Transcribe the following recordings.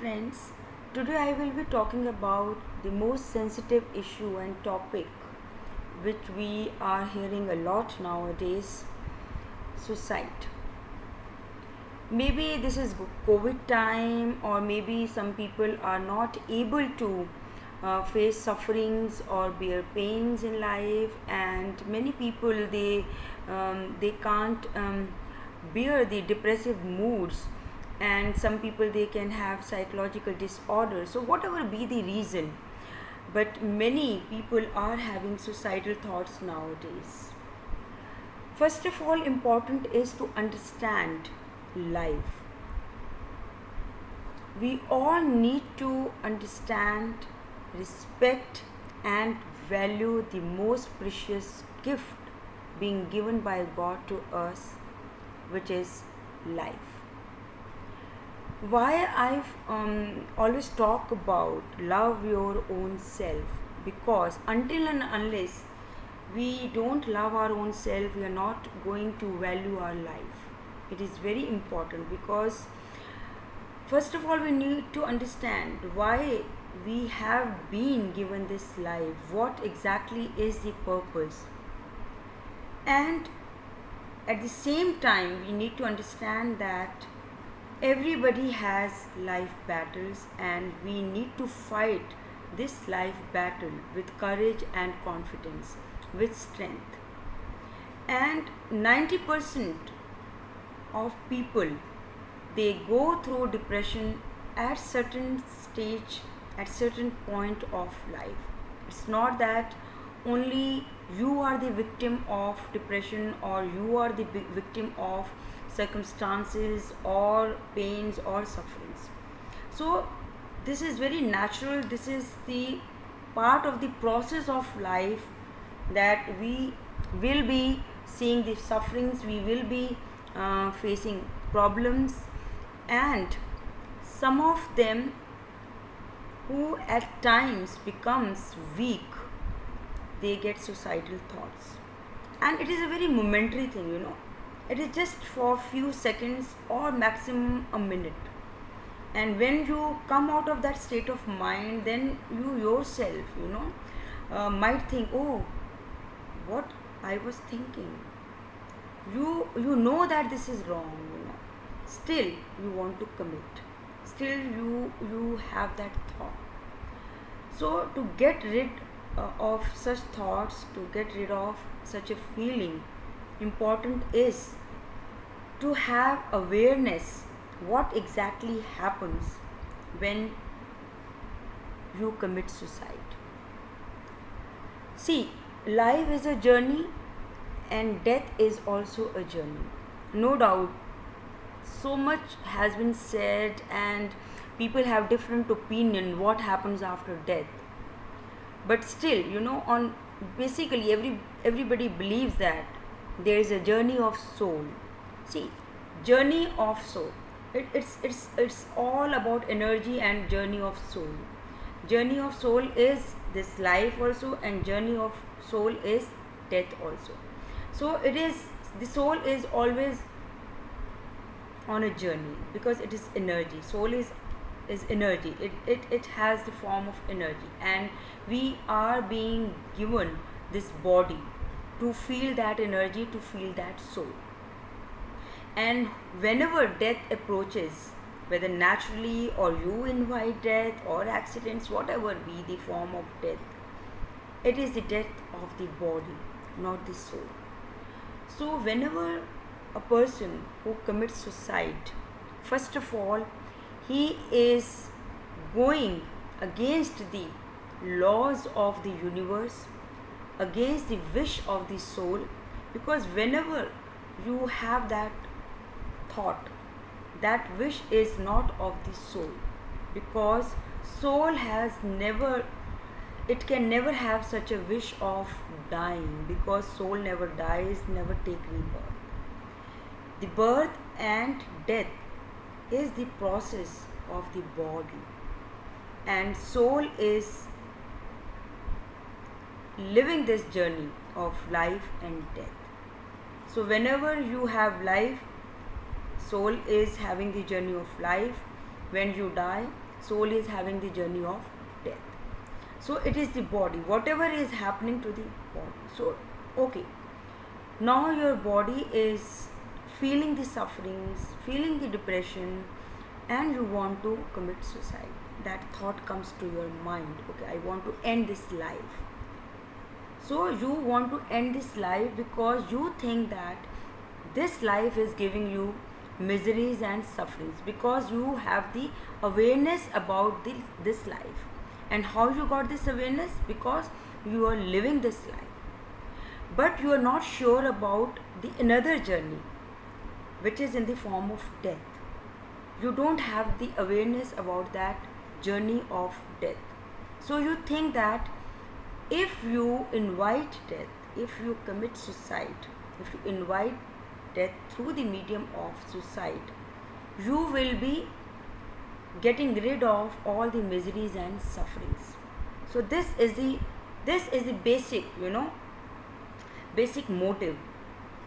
friends. Today I will be talking about the most sensitive issue and topic which we are hearing a lot nowadays, suicide. Maybe this is COVID time, or maybe some people are not able to face sufferings or bear pains in life, and many people they can't bear the depressive moods, and some people they can have psychological disorders. So whatever be the reason, but many people are having suicidal thoughts nowadays. First of all, important is to understand life. We all need to understand, respect, and value the most precious gift being given by God to us, which is life. Why I've always talk about love your own self, because until and unless we don't love our own self, we are not going to value our life. It is very important, because first of all we need to understand why we have been given this life, what exactly is the purpose, and at the same time we need to understand that everybody has life battles, and we need to fight this life battle with courage and confidence, with strength. And 90% of people, they go through depression at certain stage, at certain point of life. It's not that only you are the victim of depression, or you are the victim of circumstances or pains or sufferings. So this is very natural, this is the part of the process of life, that we will be seeing the sufferings, we will be facing problems, and some of them who at times becomes weak, they get suicidal thoughts. And it is a very momentary thing. It is just for few seconds or maximum a minute. And when you come out of that state of mind, then you yourself might think, oh, what I was thinking. You know that this is wrong. Still you want to commit. Still you have that thought. So to get rid of such thoughts, to get rid of such a feeling, important is to have awareness what exactly happens when you commit suicide. See, life is a journey, and death is also a journey. No doubt, so much has been said, and people have different opinion what happens after death. But still, on basically everybody believes that there is a journey of soul. See, journey of soul. It's all about energy and journey of soul. Journey of soul is this life also, and journey of soul is death also. So it is, the soul is always on a journey, because it is energy. Soul is energy. It has the form of energy, and we are being given this body to feel that energy, to feel that soul. And whenever death approaches, whether naturally or you invite death or accidents, whatever be the form of death, it is the death of the body, not the soul. So whenever a person who commits suicide, first of all, he is going against the laws of the universe, against the wish of the soul, because whenever you have that thought, that wish is not of the soul, because soul has never, it can never have such a wish of dying, because soul never dies, never take rebirth. The birth and death is the process of the body, and soul is living this journey of life and death. So whenever you have life, soul is having the journey of life. When you die, soul is having the journey of death. So it is the body, whatever is happening to the body. So okay, now your body is feeling the sufferings, feeling the depression, and you want to commit suicide. That thought comes to your mind, okay, I want to end this life. So you want to end this life because you think that this life is giving you miseries and sufferings, because you have the awareness about this life. And how you got this awareness? Because you are living this life, but you are not sure about the another journey, which is in the form of death. You don't have the awareness about that journey of death. So you think that if you invite death, if you commit suicide, if you invite death through the medium of suicide, you will be getting rid of all the miseries and sufferings. So this is the basic, basic motive,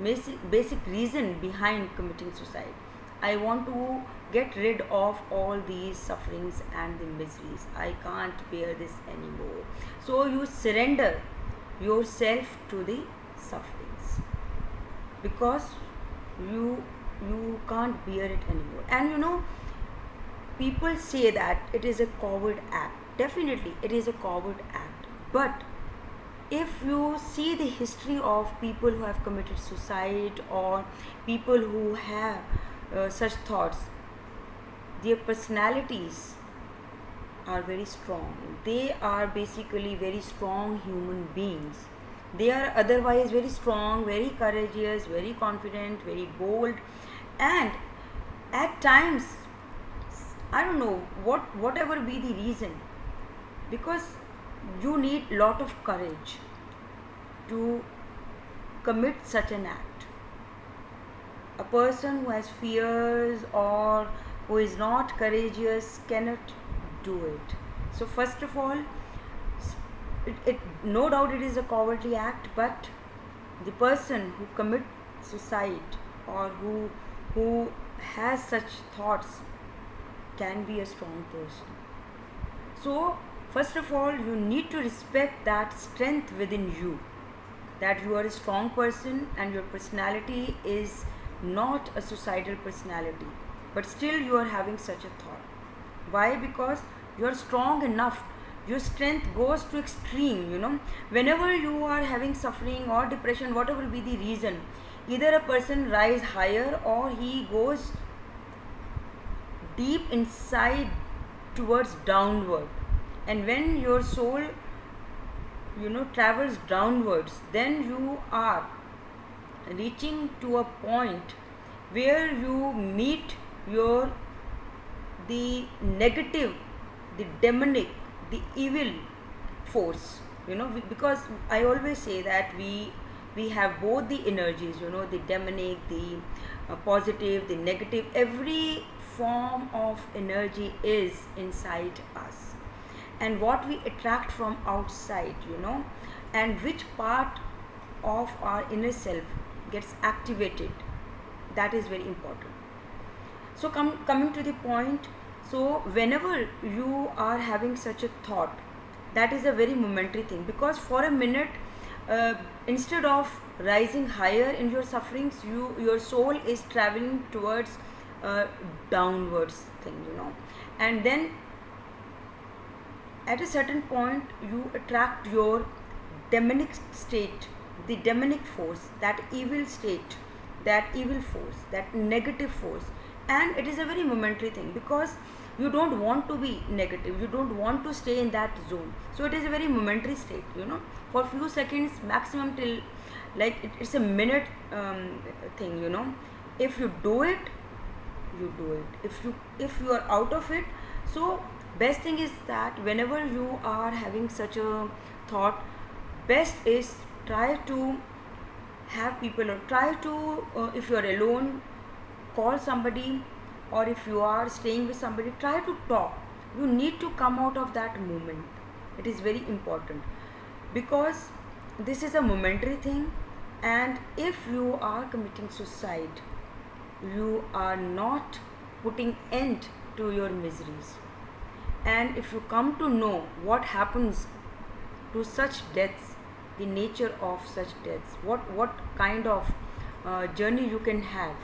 basic reason behind committing suicide. I want to get rid of all these sufferings and the miseries. I can't bear this anymore. So you surrender yourself to the sufferings because you can't bear it anymore. And people say that it is a coward act. Definitely it is a coward act, but if you see the history of people who have committed suicide or people who have such thoughts, their personalities are very strong. They are basically very strong human beings. They are otherwise very strong, very courageous, very confident, very bold, and at times, I don't know whatever be the reason, because you need lot of courage to commit such an act. A person who has fears or who is not courageous cannot do it. So first of all, it no doubt it is a cowardly act, but the person who commits suicide or who has such thoughts can be a strong person. So first of all, you need to respect that strength within you, that you are a strong person and your personality is not a suicidal personality, but still you are having such a thought. Why? Because you are strong enough. Your strength goes to extreme. Whenever you are having suffering or depression, whatever be the reason, either a person rise higher or he goes deep inside towards downward. And when your soul travels downwards, then you are reaching to a point where you meet the negative, the demonic, the evil force. Because I always say that we have both the energies, the demonic, the positive, the negative. Every form of energy is inside us, and what we attract from outside, and which part of our inner self gets activated, that is very important. So coming to the point, so whenever you are having such a thought, that is a very momentary thing, because for a minute, instead of rising higher in your sufferings, your soul is traveling towards downwards thing, and then at a certain point you attract your demonic state, the demonic force, that evil state, that evil force, that negative force. And it is a very momentary thing, because you don't want to be negative, you don't want to stay in that zone. So it is a very momentary state, for few seconds maximum, till like it's a minute thing. If you do it, you do it. If you are out of it, so best thing is that whenever you are having such a thought, best is try to have people, or try to if you are alone, call somebody, or if you are staying with somebody, try to talk. You need to come out of that moment. It is very important, because this is a momentary thing, and if you are committing suicide, you are not putting end to your miseries. And if you come to know what happens to such deaths, the nature of such deaths, what kind of journey you can have,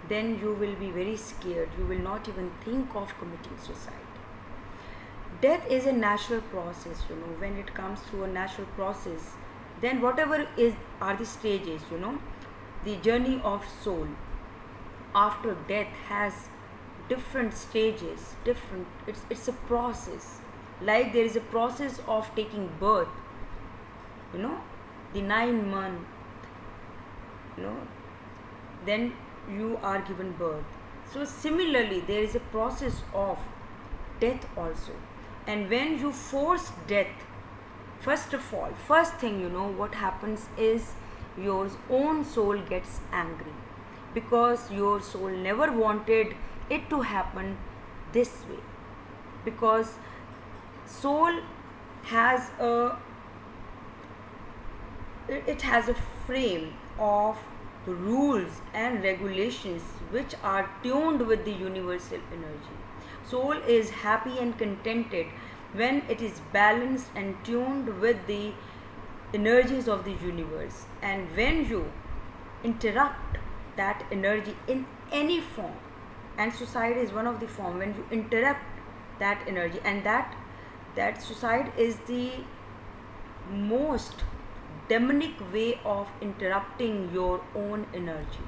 then you will be very scared. You will not even think of committing suicide. Death is a natural process, when it comes through a natural process, then whatever is are the stages, the journey of soul after death has different stages, it's a process. Like there is a process of taking birth, you know the 9 month, you know then you are given birth. So similarly there is a process of death also. And when you force death, first thing, what happens is your own soul gets angry, because your soul never wanted it to happen this way. Because soul has a it has a frame of rules and regulations which are tuned with the universal energy. Soul is happy and contented when it is balanced and tuned with the energies of the universe. And when you interrupt that energy in any form, and suicide is one of the form, when you interrupt that energy, and that suicide is the most demonic way of interrupting your own energy,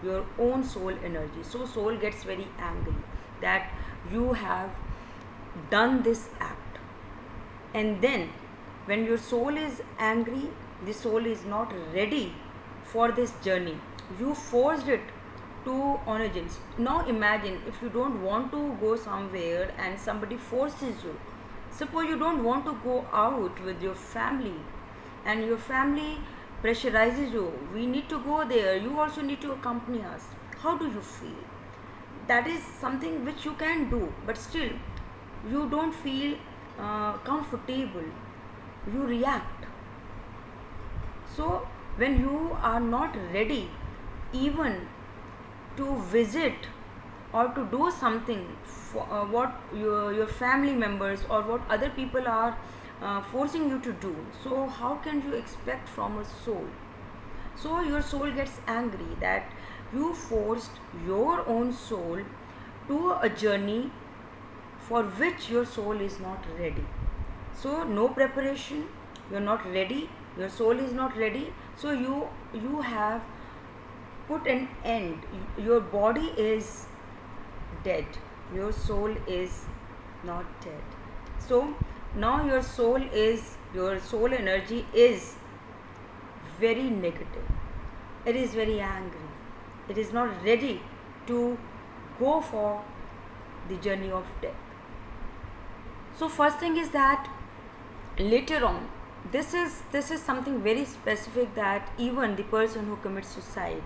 your own soul energy. So soul gets very angry that you have done this act. And then when your soul is angry, the soul is not ready for this journey. You forced it to on a journey. Now imagine if you don't want to go somewhere and somebody forces you. Suppose you don't want to go out with your family, and your family pressurizes you, we need to go there, you also need to accompany us. How do you feel? That is something which you can do, but still you don't feel comfortable, you react. So when you are not ready even to visit or to do something for what your family members or what other people are forcing you to do, so how can you expect from a soul? So your soul gets angry that you forced your own soul to a journey for which your soul is not ready. So no preparation, you're not ready, your soul is not ready. So you have put an end. Your body is dead, your soul is not dead. So now your soul energy is very negative, it is very angry, it is not ready to go for the journey of death. So first thing is that later on, this is something very specific, that even the person who commits suicide,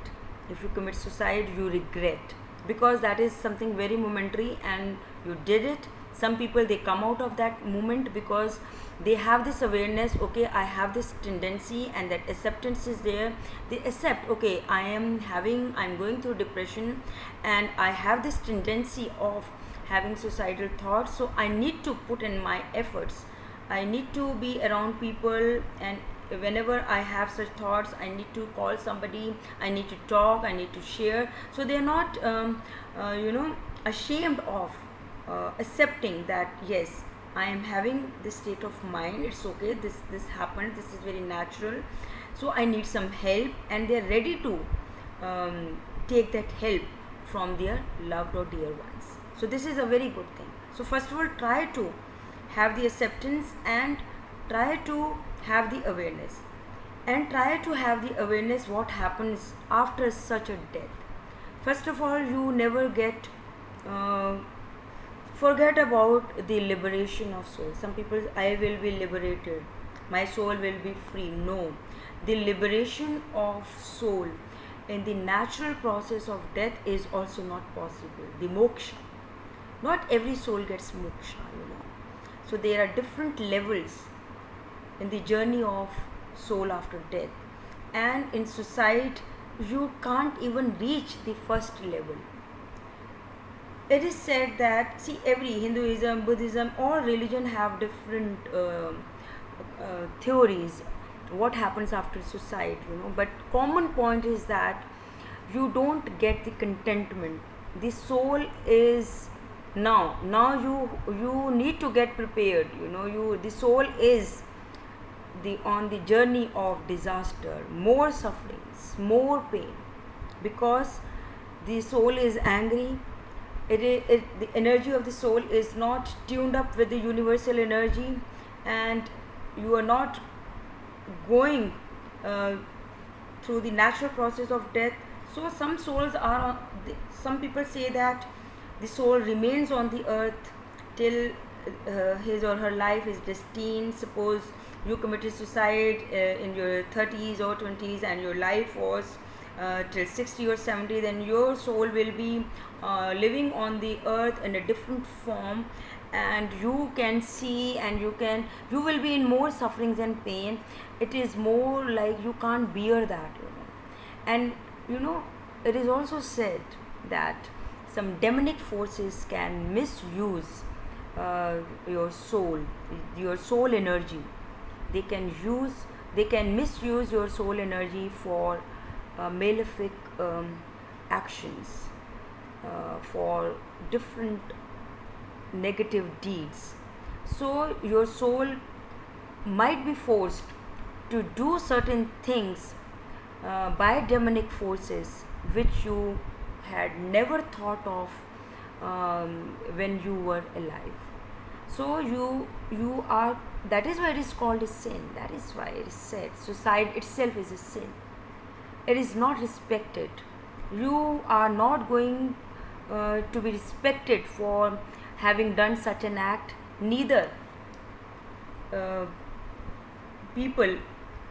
if you commit suicide you regret, because that is something very momentary and you did it. Some people, they come out of that moment because they have this awareness, okay, I have this tendency, and that acceptance is there. They accept, okay, I'm going through depression and I have this tendency of having suicidal thoughts, so I need to put in my efforts, I need to be around people, and whenever I have such thoughts, I need to call somebody, I need to talk, I need to share. So they are not ashamed of accepting that yes, I am having this state of mind, it's okay, this happened, this is very natural, so I need some help, and they are ready to take that help from their loved or dear ones. So this is a very good thing. So first of all, try to have the acceptance, and try to have the awareness, and try to have the awareness what happens after such a death. First of all, you never get forget about the liberation of soul. Some people, I will be liberated, my soul will be free. No, the liberation of soul in the natural process of death is also not possible. The moksha, not every soul gets moksha, So there are different levels in the journey of soul after death, and in suicide you can't even reach the first level. it is said that, see, every Hinduism, Buddhism, all religion have different theories what happens after suicide, but common point is that you don't get the contentment. The soul is now you need to get prepared, you the soul is the on the journey of disaster, more sufferings, more pain, because the soul is angry. The energy of the soul is not tuned up with the universal energy, and you are not going uh, through the natural process of death. So some souls are some people say that the soul remains on the earth till his or her life is destined. Suppose you committed suicide in your 30s or 20s, and your life was till 60 or 70, then your soul will be living on the earth in a different form, and you can see, and you will be in more sufferings and pain. It is more like you can't bear that, and it is also said that some demonic forces can misuse your soul energy. They can misuse your soul energy for malefic actions, for different negative deeds. So your soul might be forced to do certain things by demonic forces which you had never thought of when you were alive. So you are, that is why it is called a sin. That is why it is said suicide itself is a sin. It is not respected. You are not going to be respected for having done such an act. Neither uh, people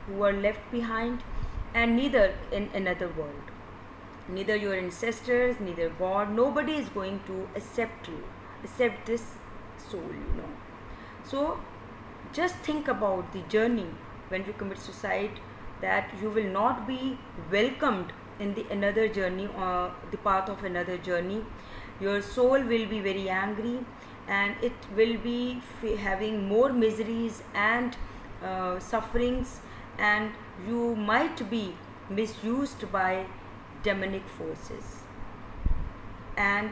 who are left behind, and neither in another world, neither your ancestors, neither God, nobody is going to accept this soul. So just think about the journey when you commit suicide, that you will not be welcomed in the another journey, or the path of another journey. Your soul will be very angry, and it will be having more miseries and sufferings, and you might be misused by demonic forces. And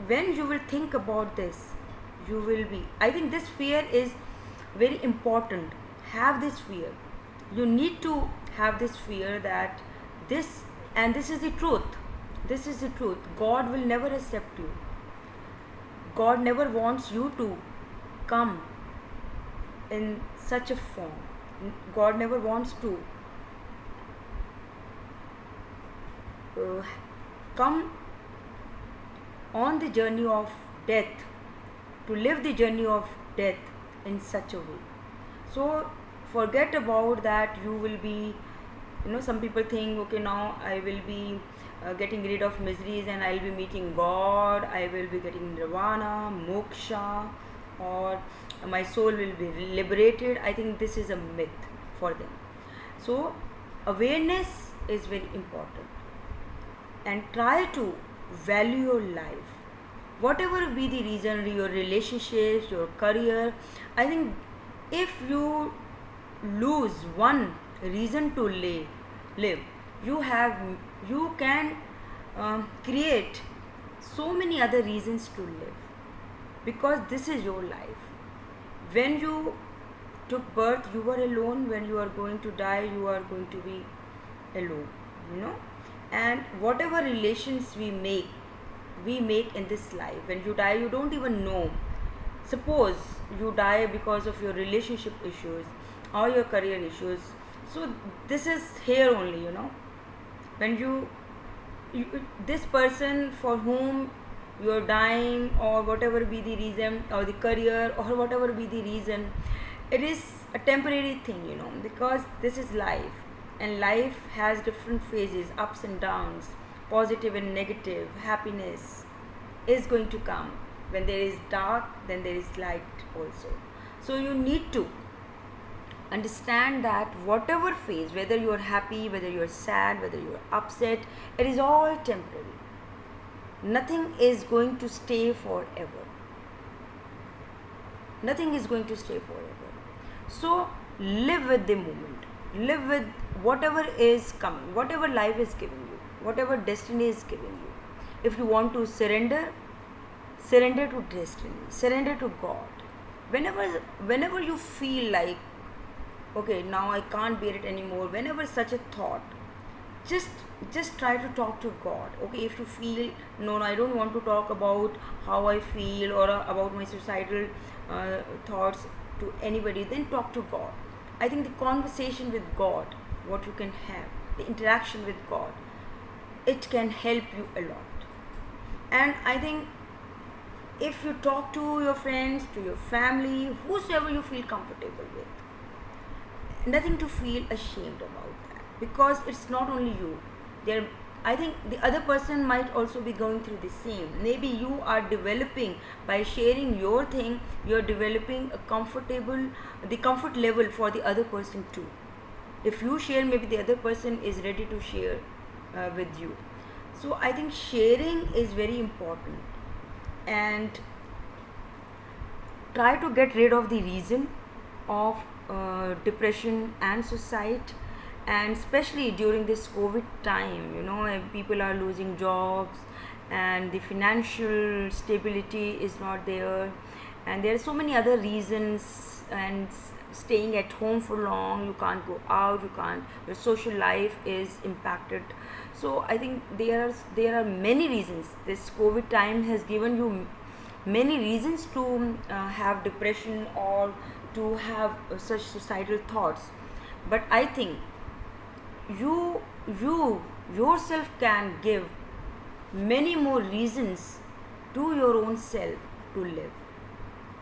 when you will think about this, you will be, I think this fear is very important. Have this fear. You need to have this fear that this, and this is the truth. This is the truth. God will never accept you. God never wants you to come in such a form. God never wants to come on the journey of death, to live the journey of death in such a way. So forget about that. You will be, some people think, okay, now I will be getting rid of miseries, and I'll be meeting God, I will be getting nirvana, moksha, or my soul will be liberated. I think this is a myth for them. So awareness is very important, and try to value your life. Whatever be the reason, your relationships, your career, I think if you lose one reason to live, you can create so many other reasons to live, because this is your life. When you took birth, you were alone. When you are going to die, you are going to be alone. And whatever relations we make in this life, when you die, you don't even know. Suppose you die because of your relationship issues or your career issues. So this is here only, when you this person for whom you are dying, or whatever be the reason, or the career, or whatever be the reason, it is a temporary thing, because this is life, and life has different phases, ups and downs, positive and negative. Happiness is going to come. When there is dark, then there is light also. So you need to understand that whatever phase, whether you are happy, whether you are sad, whether you are upset, it is all temporary. nothing is going to stay forever. Nothing is going to stay forever. So live with the moment. Live with whatever is coming, whatever life is giving you, whatever destiny is giving you. If you want to surrender, surrender to destiny, surrender to God. Whenever you feel like, okay, now I can't bear it anymore, whenever such a thought, just just try to talk to God. Okay, if you feel, no, I don't want to talk about how I feel or about my suicidal thoughts to anybody, then talk to God. I think the conversation with God, what you can have, the interaction with God, it can help you a lot. And I think if you talk to your friends, to your family, whosoever you feel comfortable with, nothing to feel ashamed about that, because it's not only you. There, I think the other person might also be going through the same. Maybe you are developing, by sharing your thing, you're developing a comfortable, the comfort level for the other person too. If you share, maybe the other person is ready to share with you. So I think sharing is very important. And try to get rid of the reason of depression and suicide. And especially during this COVID time, people are losing jobs and the financial stability is not there, and there are so many other reasons. And staying at home for long, you can't go out, you can't, your social life is impacted. So I think there are many reasons. This COVID time has given you many reasons to have depression or to have such suicidal thoughts. But I think you yourself can give many more reasons to your own self to live.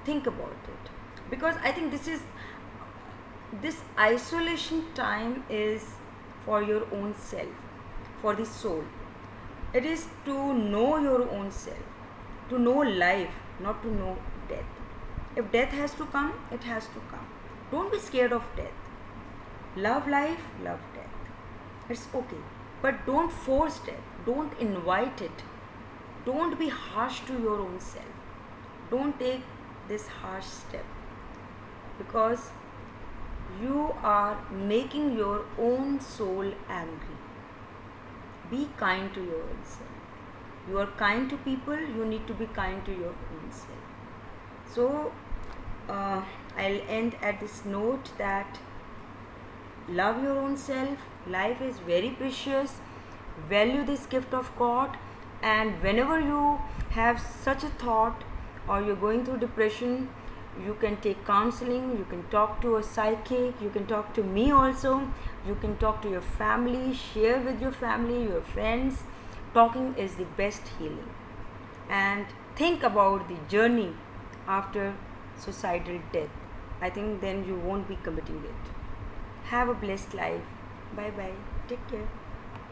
Think about it, because I think this isolation time is for your own self, for the soul. It is to know your own self, to know life, not to know death. If death has to come, it has to come. Don't be scared of death. Love life, love death. It's okay. But don't force death. Don't invite it. Don't be harsh to your own self. Don't take this harsh step, because you are making your own soul angry. Be kind to your own self. You are kind to people, you need to be kind to your own self. So, I'll end at this note that love your own self. Life is very precious. Value this gift of God. And whenever you have such a thought or you're going through depression, you can take counseling, you can talk to a psychic, you can talk to me also, you can talk to your family, share with your family, your friends. Talking is the best healing. And think about the journey after suicidal death. I think then you won't be committing it. Have a blessed life. Bye bye. Take care.